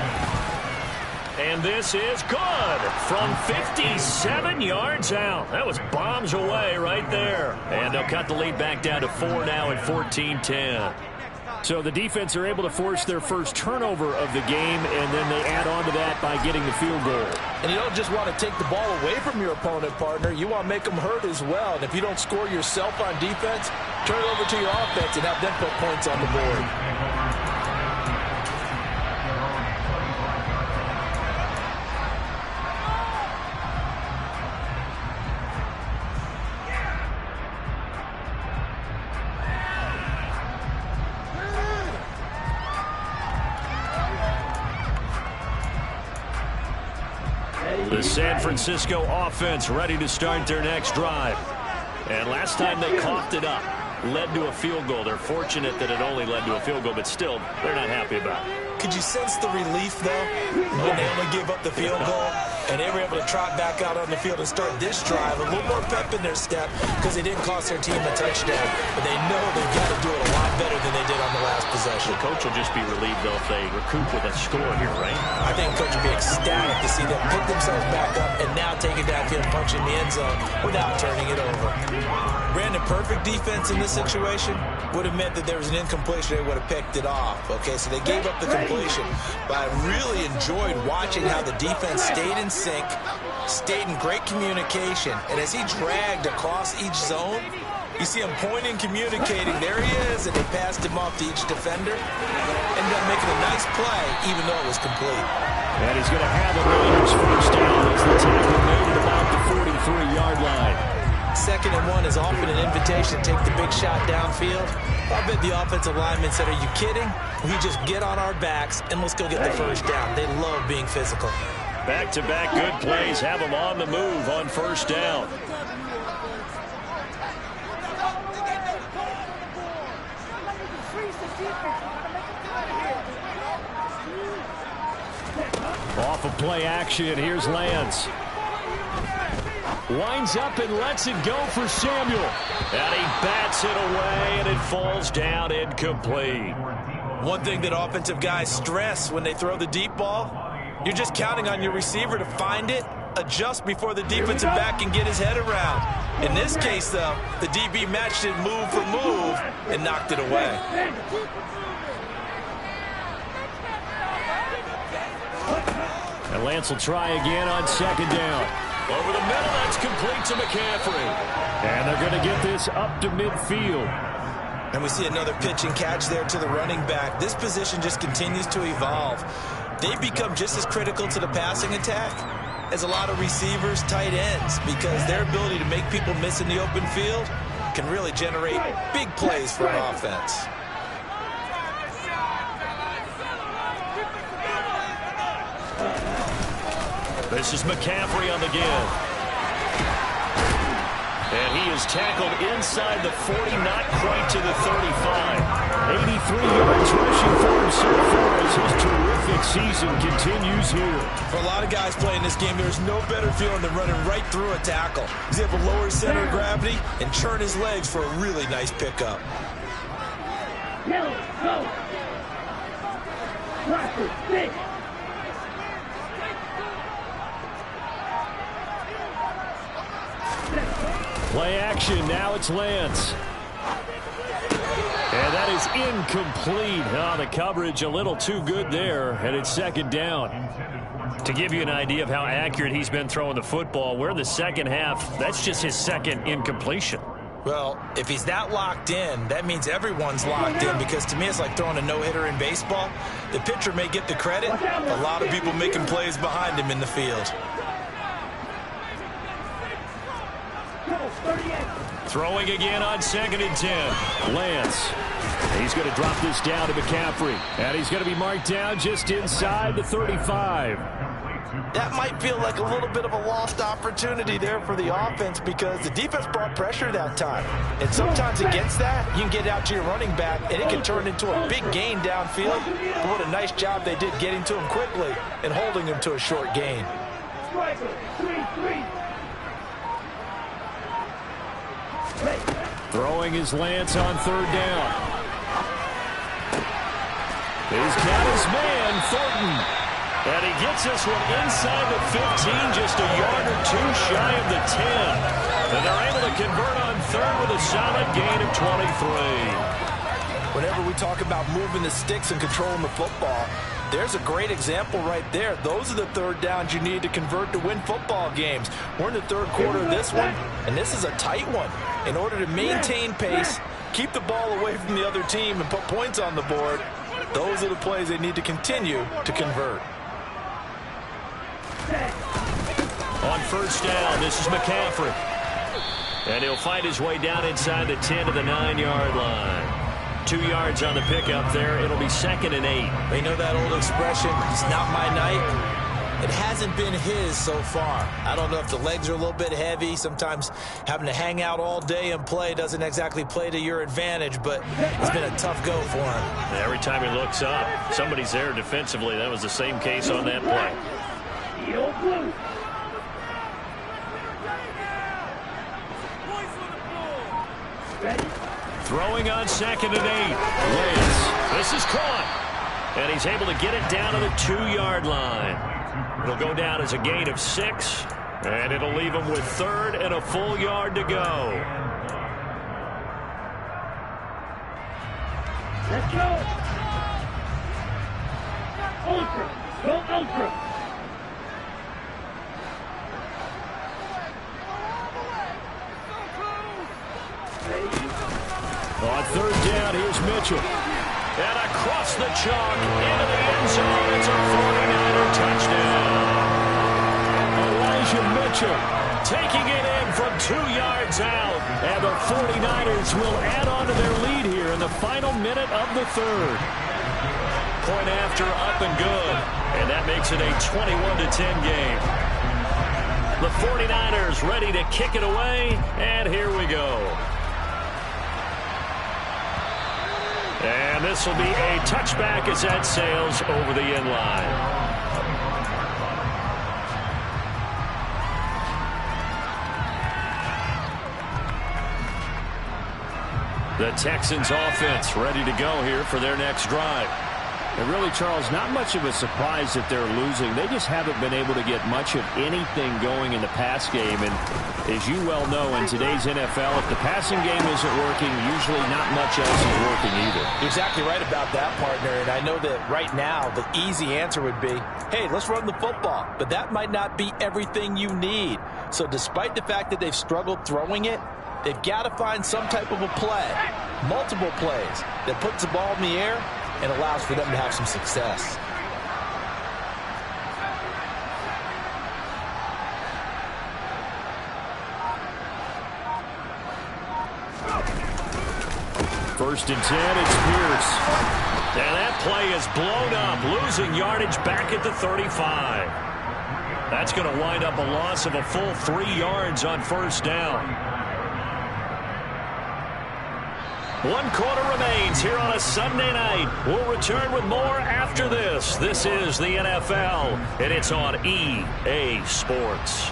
And this is good from 57 yards out. That was bombs away right there. And they'll cut the lead back down to 4 now at 14-10. So the defense are able to force their first turnover of the game, and then they add on to that by getting the field goal. And you don't just want to take the ball away from your opponent, partner. You want to make them hurt as well. And if you don't score yourself on defense, turn it over to your offense and have them put points on the board. The San Francisco offense ready to start their next drive. And last time they coughed it up, led to a field goal. They're fortunate that it only led to a field goal, but still, they're not happy about it. Could you sense the relief, though, when they only gave up the field goal and they were able to trot back out on the field and start this drive? A little more pep in their step because they didn't cost their team a touchdown. But they know they've got to do it a lot better than they did on the last possession. The coach will just be relieved, though, if they recoup with a score here, right? I think the coach will be ecstatic to see them pick themselves back up and now take it downfield, punch in the end zone without turning it over. Brandon, perfect defense in this situation would have meant that there was an incompletion. They would have picked it off. Okay, so they gave up the completion. But I really enjoyed watching how the defense stayed in sync, stayed in great communication. And as he dragged across each zone, you see him pointing, communicating. There he is, and they passed him off to each defender. Ended up making a nice play, even though it was complete. And he's going to have a Raiders first down as the tackle made at about the 43-yard line. 2nd and 1 is often an invitation to take the big shot downfield. I bet the offensive lineman said, are you kidding? We just get on our backs and let's go get the first down. They love being physical. Back-to-back good plays have them on the move on first down. Off of play action, here's Lance. Winds up and lets it go for Samuel. And he bats it away, and it falls down incomplete. One thing that offensive guys stress when they throw the deep ball, you're just counting on your receiver to find it, adjust before the defensive back can get his head around. In this case, though, the DB matched it move for move and knocked it away. And Lance will try again on second down. Over the middle, that's complete to McCaffrey. And they're going to get this up to midfield. And we see another pitch and catch there to the running back. This position just continues to evolve. They become just as critical to the passing attack as a lot of receivers, tight ends, because their ability to make people miss in the open field can really generate big plays for an offense. This is McCaffrey on the give. And he is tackled inside the 40, not quite to the 35. 83 yards rushing for him so far as his terrific season continues here. For a lot of guys playing this game, there's no better feeling than running right through a tackle. He's able to lower his center of gravity and churn his legs for a really nice pickup. Go. Roster, 6. Play action, now it's Lance. And that is incomplete. Oh, the coverage a little too good there, and it's second down. To give you an idea of how accurate he's been throwing the football, we're in the second half. That's just his second incompletion. Well, if he's that locked in, that means everyone's locked in, because to me it's like throwing a no-hitter in baseball. The pitcher may get the credit, a lot of people making plays behind him in the field. Throwing again on 2nd and 10. Lance. He's going to drop this down to McCaffrey. And he's going to be marked down just inside the 35. That might feel like a little bit of a lost opportunity there for the offense, because the defense brought pressure that time. And sometimes against that, you can get out to your running back, and it can turn into a big gain downfield. But what a nice job they did getting to him quickly and holding him to a short gain. Throwing his Lance on 3rd down. He's got his man, Thornton. And he gets this one inside the 15, just a yard or two shy of the 10. And they're able to convert on 3rd with a solid gain of 23. Whenever we talk about moving the sticks and controlling the football, there's a great example right there. Those are the 3rd downs you need to convert to win football games. We're in the 3rd quarter of this one, and this is a tight one. In order to maintain pace, keep the ball away from the other team, and put points on the board, those are the plays they need to continue to convert. On 1st down, this is McCaffrey. And he'll find his way down inside the 10 to the 9-yard line. 2 yards on the pickup there. It'll be 2nd and 8. You know that old expression, it's not my night? It hasn't been his so far. I don't know if the legs are a little bit heavy. Sometimes having to hang out all day and play doesn't exactly play to your advantage, but it's been a tough go for him. Every time he looks up, somebody's there defensively. That was the same case on that play. Throwing on 2nd and 8. Lance. This is caught. And he's able to get it down to the 2-yard line. It'll go down as a gain of 6. And it'll leave him with 3rd and a full yard to go. Let's go. Ultra. Go ultra. On 3rd down, here's Mitchell. And across the chalk into the end zone. It's a 49er touchdown. Elijah Mitchell taking it in from 2 yards out. And the 49ers will add on to their lead here in the final minute of the 3rd. Point after, up and good. And that makes it a 21-10 game. The 49ers ready to kick it away. And here we go. And this this will be a touchback as that sails over the end line. The Texans offense ready to go here for their next drive. And really, Charles, not much of a surprise that they're losing. They just haven't been able to get much of anything going in the pass game. And as you well know, in today's NFL, if the passing game isn't working, usually not much else is working either. You're exactly right about that, partner. And I know that right now the easy answer would be, hey, let's run the football. But that might not be everything you need. So despite the fact that they've struggled throwing it, they've got to find some type of a play, multiple plays, that puts the ball in the air and allows for them to have some success. First and 10, it's Pierce. And that play is blown up, losing yardage back at the 35. That's going to wind up a loss of a full 3 yards on first down. 1 quarter remains here on a Sunday night. We'll return with more after this. This is the NFL, and it's on EA Sports.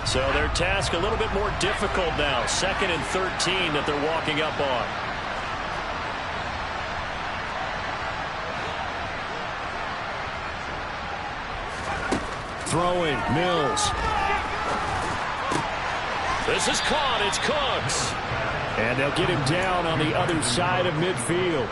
So their task a little bit more difficult now. 2nd and 13 that they're walking up on. Throwing, Mills. This is caught. It's Cooks. And they'll get him down on the other side of midfield.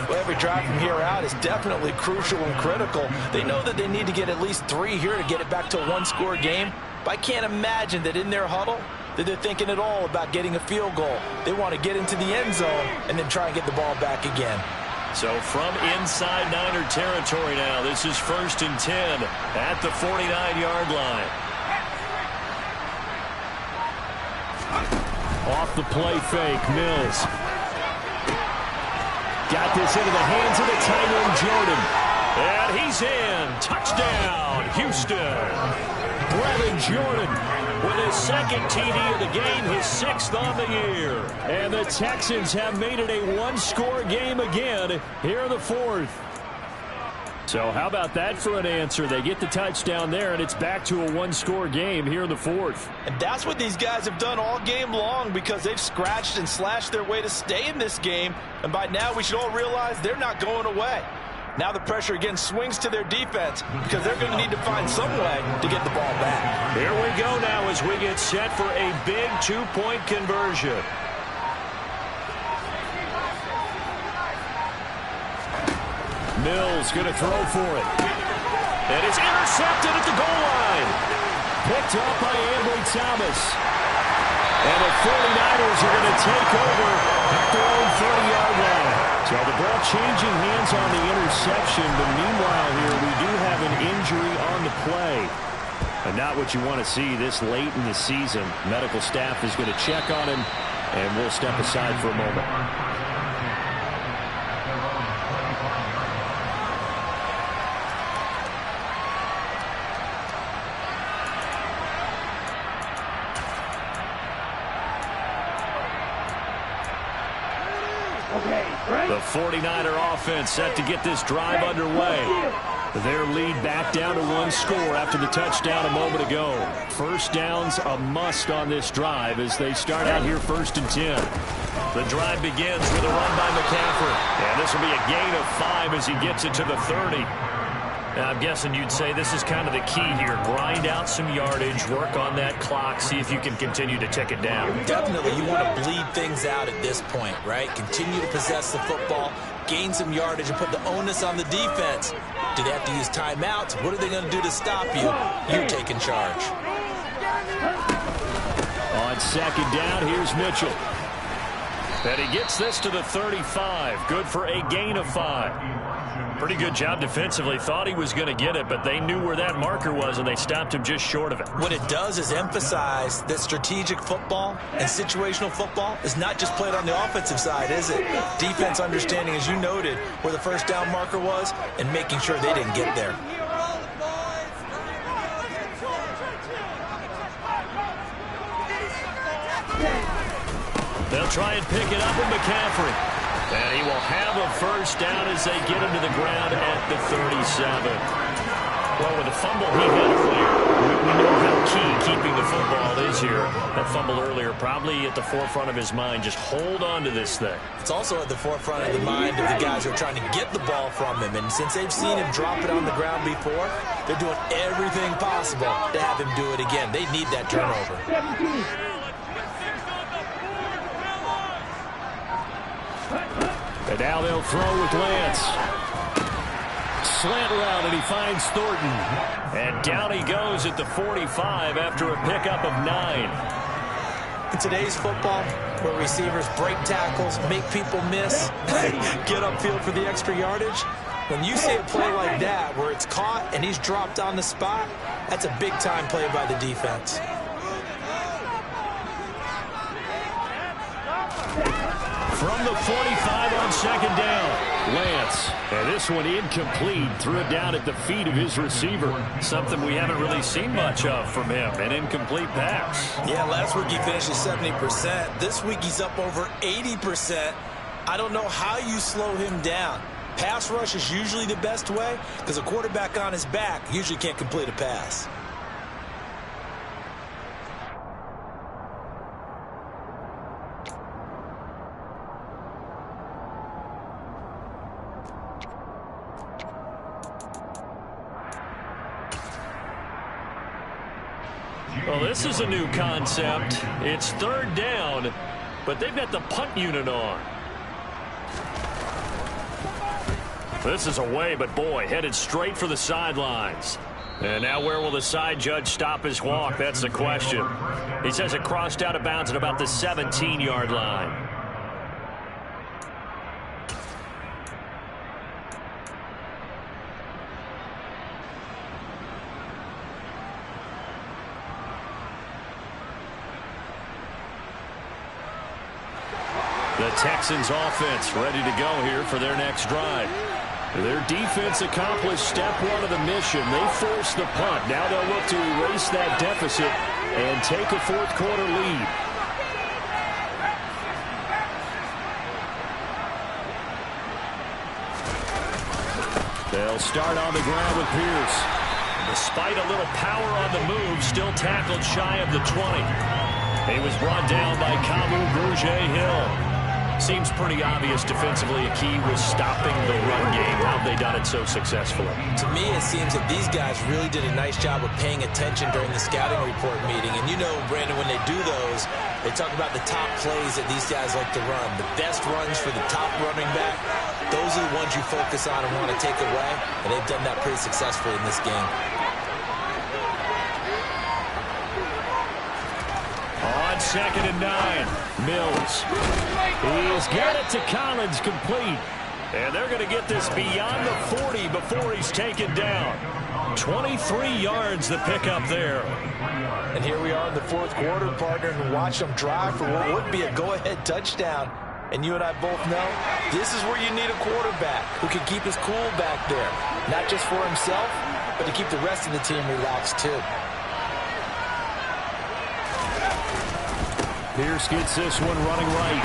Well, every drive from here out is definitely crucial and critical. They know that they need to get at least 3 here to get it back to a 1-score game. But I can't imagine that in their huddle that they're thinking at all about getting a field goal. They want to get into the end zone and then try and get the ball back again. So from inside Niner territory now, this is 1st and 10 at the 49-yard line. Off the play fake, Mills. Got this into the hands of the tight end, Jordan. And he's in. Touchdown, Houston. Brevin Jordan with his 2nd TD of the game, his 6th on the year. And the Texans have made it a 1-score game again here in the 4th. So how about that for an answer? They get the touchdown there, and it's back to a 1-score game here in the 4th. And that's what these guys have done all game long, because they've scratched and slashed their way to stay in this game. And by now we should all realize they're not going away. Now the pressure again swings to their defense, because they're going to need to find some way to get the ball back. Here we go now as we get set for a big 2-point conversion. Mills going to throw for it. And it's intercepted at the goal line. Picked up by Ambry Thomas. And the 49ers are going to take over at their own 30-yard line. So the ball changing hands on the interception, but meanwhile here we do have an injury on the play. And not what you want to see this late in the season. Medical staff is going to check on him, and we'll step aside for a moment. The 49er offense set to get this drive underway. Their lead back down to 1 score after the touchdown a moment ago. First down's a must on this drive as they start out here 1st and 10. The drive begins with a run by McCaffrey. And this will be a gain of 5 as he gets it to the 30. Now, I'm guessing you'd say this is kind of the key here. Grind out some yardage, work on that clock, see if you can continue to tick it down. Definitely, you want to bleed things out at this point, right? Continue to possess the football, gain some yardage, and put the onus on the defense. Do they have to use timeouts? What are they going to do to stop you? You take in charge. On 2nd down, here's Mitchell. And he gets this to the 35. Good for a gain of 5. Pretty good job defensively. Thought he was going to get it, but they knew where that marker was, and they stopped him just short of it. What it does is emphasize that strategic football and situational football is not just played on the offensive side, is it? Defense understanding, as you noted, where the first down marker was and making sure they didn't get there. They'll try and pick it up with McCaffrey. And he will have a first down as they get him to the ground at the 37. Well, with the fumble he had earlier, we know how key keeping the football is here. That fumble earlier probably at the forefront of his mind. Just hold on to this thing. It's also at the forefront of the mind of the guys who are trying to get the ball from him. And since they've seen him drop it on the ground before, they're doing everything possible to have him do it again. They need that turnover. 17. And now they'll throw with Lance. Slant route, and he finds Thornton. And down he goes at the 45 after a pickup of 9. In today's football, where receivers break tackles, make people miss, get upfield for the extra yardage, when you see a play like that where it's caught and he's dropped on the spot, that's a big-time play by the defense. From the 45 on second down, Lance. And this one incomplete. Threw it down at the feet of his receiver. Something we haven't really seen much of from him, an incomplete pass. Yeah, last week he finished at 70%. This week he's up over 80%. I don't know how you slow him down. Pass rush is usually the best way because a quarterback on his back usually can't complete a pass. Well, this is a new concept. It's third down, but they've got the punt unit on. This is away, but boy, headed straight for the sidelines. And now where will the side judge stop his walk? That's the question. He says it crossed out of bounds at about the 17-yard line. The Texans offense ready to go here for their next drive. Their defense accomplished step one of the mission. They forced the punt. Now they'll look to erase that deficit and take a fourth quarter lead. They'll start on the ground with Pierce. Despite a little power on the move, still tackled shy of the 20. He was brought down by Kamu Grugier-Hill. Seems pretty obvious defensively a key was stopping the run game. How have they done it so successfully? To me, it seems that these guys really did a nice job of paying attention during the scouting report meeting. And you know, Brandon, when they do those, they talk about the top plays that these guys like to run. The best runs for the top running back, those are the ones you focus on and want to take away. And they've done that pretty successfully in this game. On second and 9, Mills. He's got it to Collins, complete. And they're going to get this beyond the 40 before he's taken down. 23 yards the pickup there. And here we are in the fourth quarter, partner, and watch them drive for what would be a go-ahead touchdown. And you and I both know this is where you need a quarterback who can keep his cool back there. Not just for himself, but to keep the rest of the team relaxed too. Pierce gets this one running right.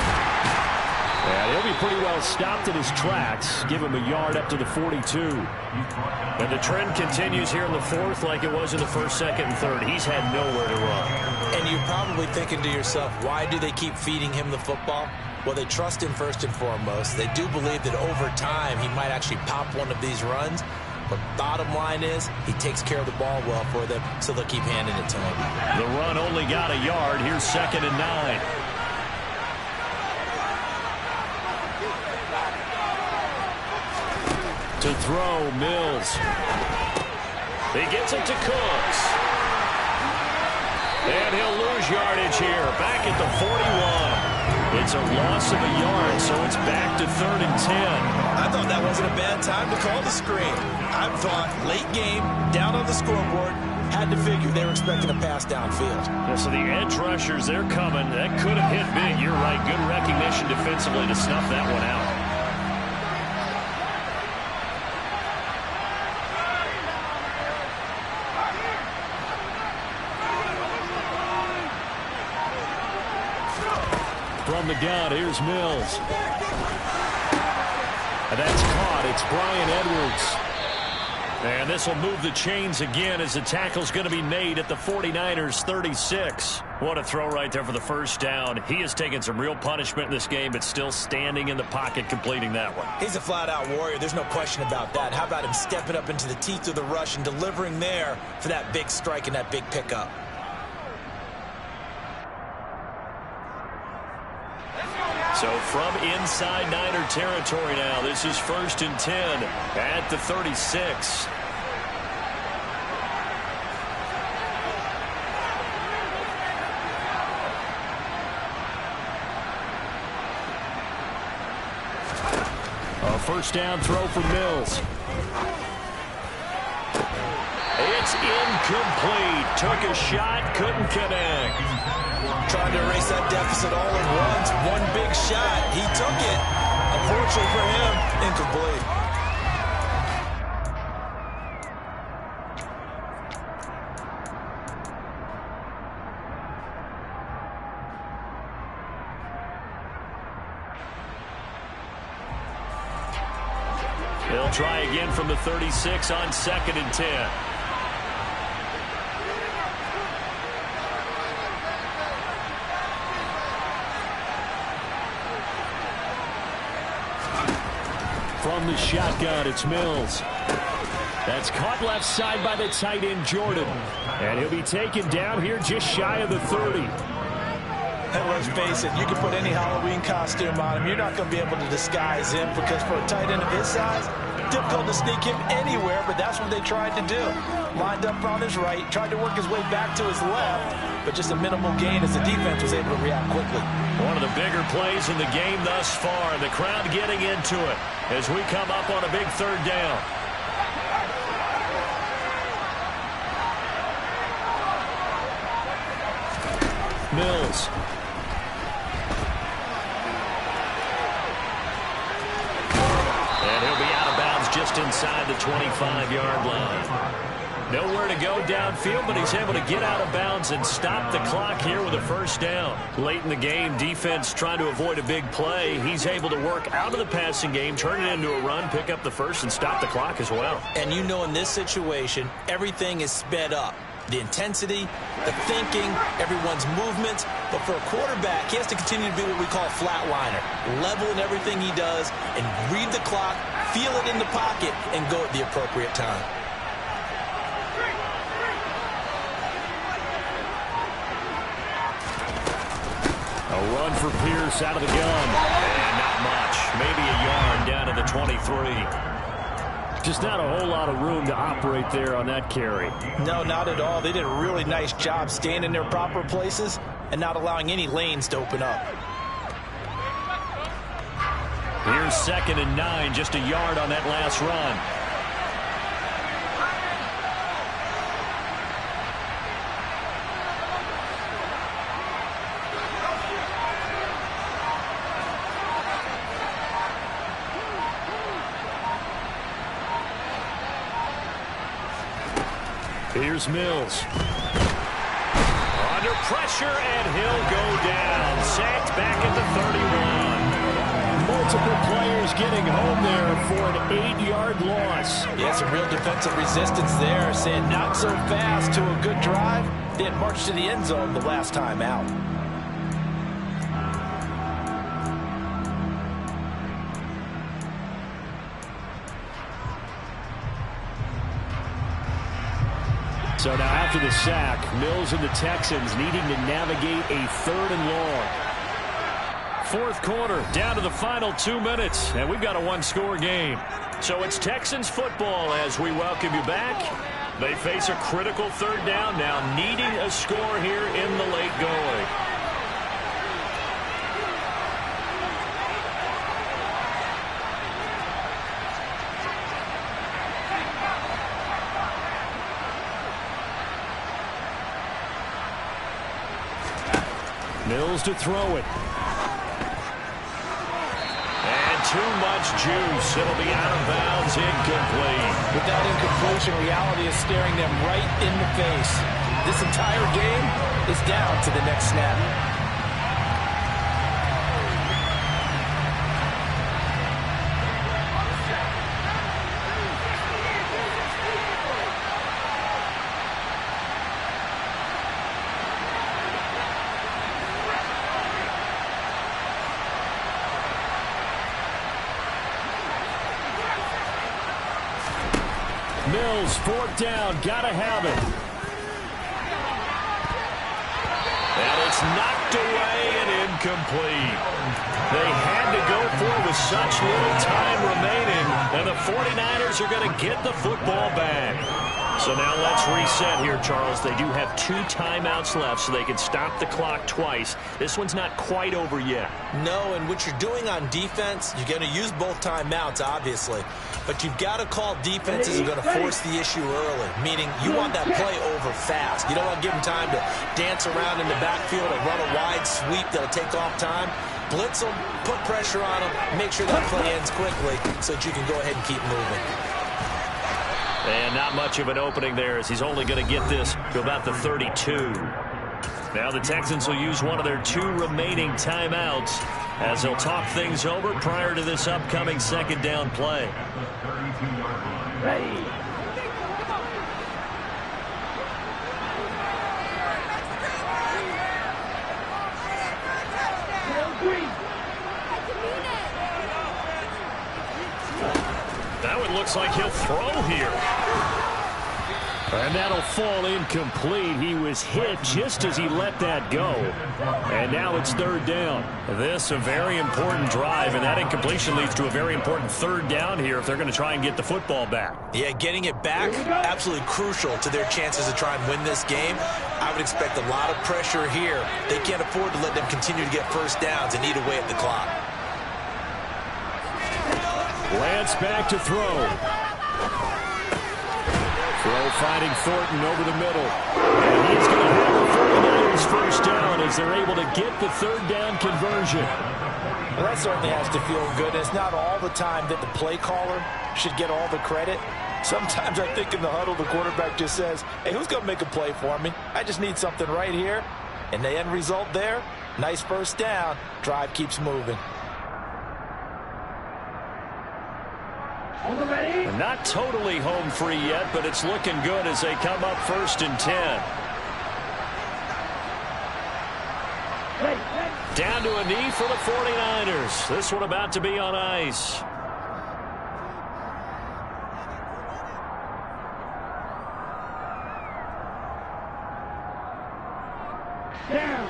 And he'll be pretty well stopped in his tracks. Give him a yard up to the 42. And the trend continues here in the fourth like it was in the first, second, and third. He's had nowhere to run. And you're probably thinking to yourself, why do they keep feeding him the football? Well, they trust him first and foremost. They do believe that over time he might actually pop one of these runs. But bottom line is, he takes care of the ball well for them, so they'll keep handing it to him. The run only got a yard. Here's second and 9. To throw, Mills. He gets it to Cooks. And he'll lose yardage here. Back at the 41. It's a loss of a yard, so it's back to 3rd and 10. I thought that wasn't a bad time to call the screen. I thought late game, down on the scoreboard, had to figure they were expecting a pass downfield. Yeah, so the edge rushers, they're coming. That could have hit big. You're right. Good recognition defensively to snuff that one out. From the gun, here's Mills. And that's caught. It's Brian Edwards. And this will move the chains again as the tackle's going to be made at the 49ers 36. What a throw right there for the first down. He has taken some real punishment in this game, but still standing in the pocket completing that one. He's a flat-out warrior. There's no question about that. How about him stepping up into the teeth of the rush and delivering there for that big strike and that big pickup? So from inside Niner territory now, this is 1st and 10 at the 36. A first down throw for Mills. It's incomplete. Took a shot, couldn't connect. Trying to erase that deficit all at once. One big shot. He took it. Unfortunately for him, incomplete. They'll try again from the 36 on 2nd and 10. From the shotgun, it's Mills. That's caught left side by the tight end, Jordan. And he'll be taken down here just shy of the 30. And let's face it, you can put any Halloween costume on him. You're not going to be able to disguise him because for a tight end of his size, difficult to sneak him anywhere, but that's what they tried to do. Lined up on his right, tried to work his way back to his left, but just a minimal gain as the defense was able to react quickly. One of the bigger plays in the game thus far. The crowd getting into it as we come up on a big 3rd down. Mills. And he'll be out of bounds just inside the 25-yard line. Nowhere to go downfield, but he's able to get out of bounds and stop the clock here with a first down. Late in the game, defense trying to avoid a big play. He's able to work out of the passing game, turn it into a run, pick up the first, and stop the clock as well. And you know in this situation, everything is sped up. The intensity, the thinking, everyone's movements. But for a quarterback, he has to continue to be what we call a flatliner. Level in everything he does and read the clock, feel it in the pocket, and go at the appropriate time. A run for Pierce out of the gun. And not much. Maybe a yard down to the 23. Just not a whole lot of room to operate there on that carry. No, not at all. They did a really nice job staying in their proper places and not allowing any lanes to open up. Here's 2nd and 9, just a yard on that last run. Here's Mills. Under pressure, and he'll go down. Sacked back at the 31. Multiple players getting home there for an 8-yard loss. Yeah, some real defensive resistance there, saying not so fast to a good drive. They had marched to the end zone the last time out. So now after the sack, Mills and the Texans needing to navigate a 3rd and long. 4th quarter, down to the final 2 minutes, and we've got a 1-score game. So it's Texans football as we welcome you back. They face a critical 3rd down now, needing a score here in the late going. Mills to throw it. And too much juice. It'll be out of bounds, incomplete. With that incompletion, reality is staring them right in the face. This entire game is down to the next snap. Mills, fourth down, gotta have it. And it's knocked away and incomplete. They had to go for it with such little time remaining, and the 49ers are going to get the football back. So now let's reset here, Charles. They do have 2 timeouts left, so they can stop the clock twice. This one's not quite over yet. No, and what you're doing on defense, you're going to use both timeouts, obviously. But you've got to call defenses who are going to force the issue early, meaning you want that play over fast. You don't want to give them time to dance around in the backfield or run a wide sweep that'll take off time. Blitz them, put pressure on them, make sure that play ends quickly so that you can go ahead and keep moving. And not much of an opening there, as he's only going to get this to about the 32. Now the Texans will use one of their 2 remaining timeouts as they'll talk things over prior to this upcoming second down play. Ready. That one looks like he'll throw here. And that'll fall incomplete. He was hit just as he let that go. And now it's third down. This a very important drive, and that incompletion leads to a very important third down here if they're going to try and get the football back. Yeah, getting it back, absolutely crucial to their chances to try and win this game. I would expect a lot of pressure here. They can't afford to let them continue to get first downs and eat away at the clock. Lance back to throw. Throw finding Thornton over the middle. And he's going to have the 49ers first down as they're able to get the third down conversion. Well, that certainly has to feel good. It's not all the time that the play caller should get all the credit. Sometimes I think in the huddle, the quarterback just says, hey, who's going to make a play for me? I just need something right here. And the end result there, nice first down. Drive keeps moving. Not totally home free yet, but it's looking good as they come up 1st and 10. Down to a knee for the 49ers. This one about to be on ice. Down.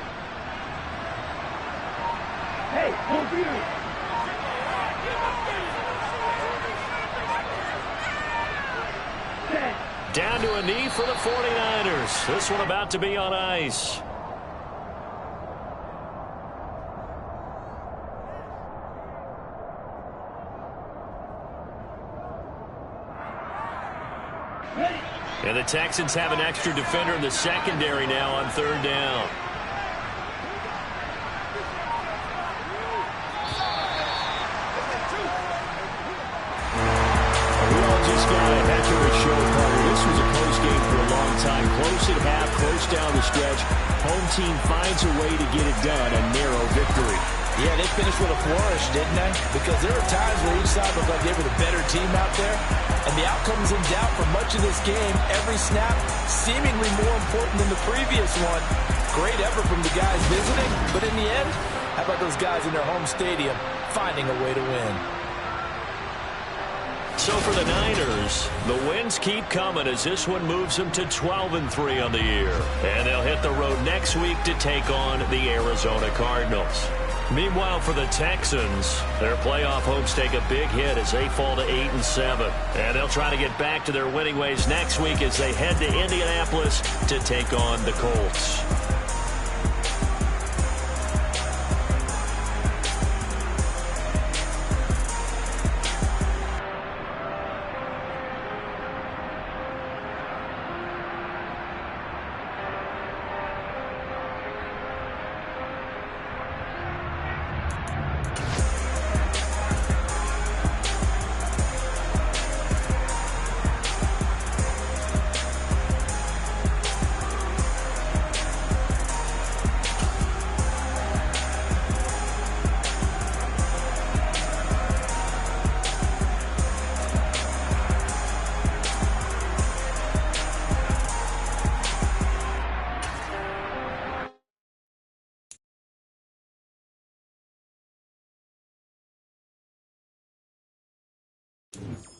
Hey, home field. Down to a knee for the 49ers. This one about to be on ice. And the Texans have an extra defender in the secondary now on third down. Close at half, close down the stretch. Home team finds a way to get it done, a narrow victory. Yeah, they finished with a flourish, didn't they? Because there were times where each side looked like they were the better team out there. And the outcome's in doubt for much of this game. Every snap seemingly more important than the previous one. Great effort from the guys visiting. But in the end, how about those guys in their home stadium finding a way to win? So for the Niners, the wins keep coming as this one moves them to 12-3 on the year. And they'll hit the road next week to take on the Arizona Cardinals. Meanwhile, for the Texans, their playoff hopes take a big hit as they fall to 8-7. And they'll try to get back to their winning ways next week as they head to Indianapolis to take on the Colts. it.